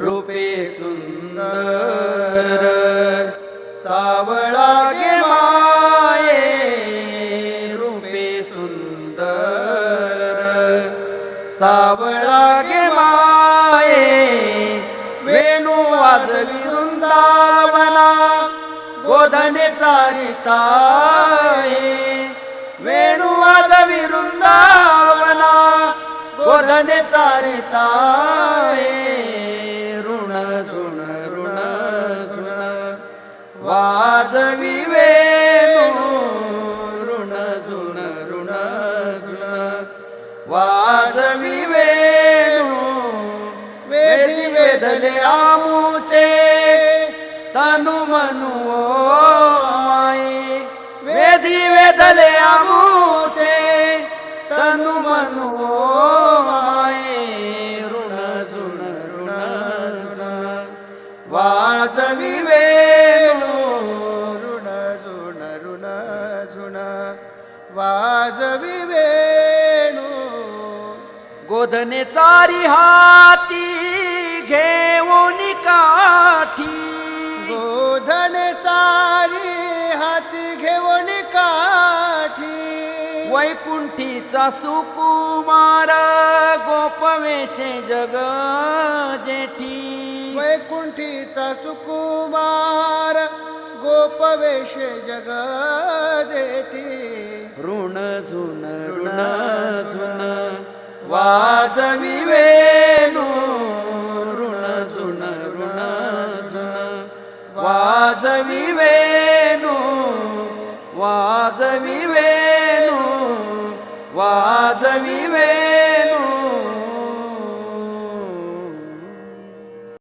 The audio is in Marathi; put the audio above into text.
रूपे सुंदर सावळा गे माये, रूपे सुंदर सावळा गे माये, वेणू वाजवी वृंदावना गोधने चारिताये, वेणू वाजवी वृंदावना गोधने चारिताये, ऋण झुण ऋण झुण वाजवी वेणू, ऋण झुण ऋण झुण वाजवी वेणू, वेदी वेदले आमुचे तनु मनु ओ माये, वेदी वेदले आमुचे तनु मनु ओ माये, ऋण झुण ऋण झुण वाजवी वेणू, ऋण झुण ऋण झुण वाजवी वेणू, गोधने चारी हाती घेऊन काठी, गोधने चारी हाती घेऊन काठी, वैकुंठीचा सुकुमार गोपवेश जग जेठी, वैकुंठीचा सुकुमार गोपवेश जग जेठी, ऋण झुन ऋण झुन वाजवी वेणू, ऋण झुन ऋण झुन वाजवी वेणू, वाजवी वेणू, वाजवी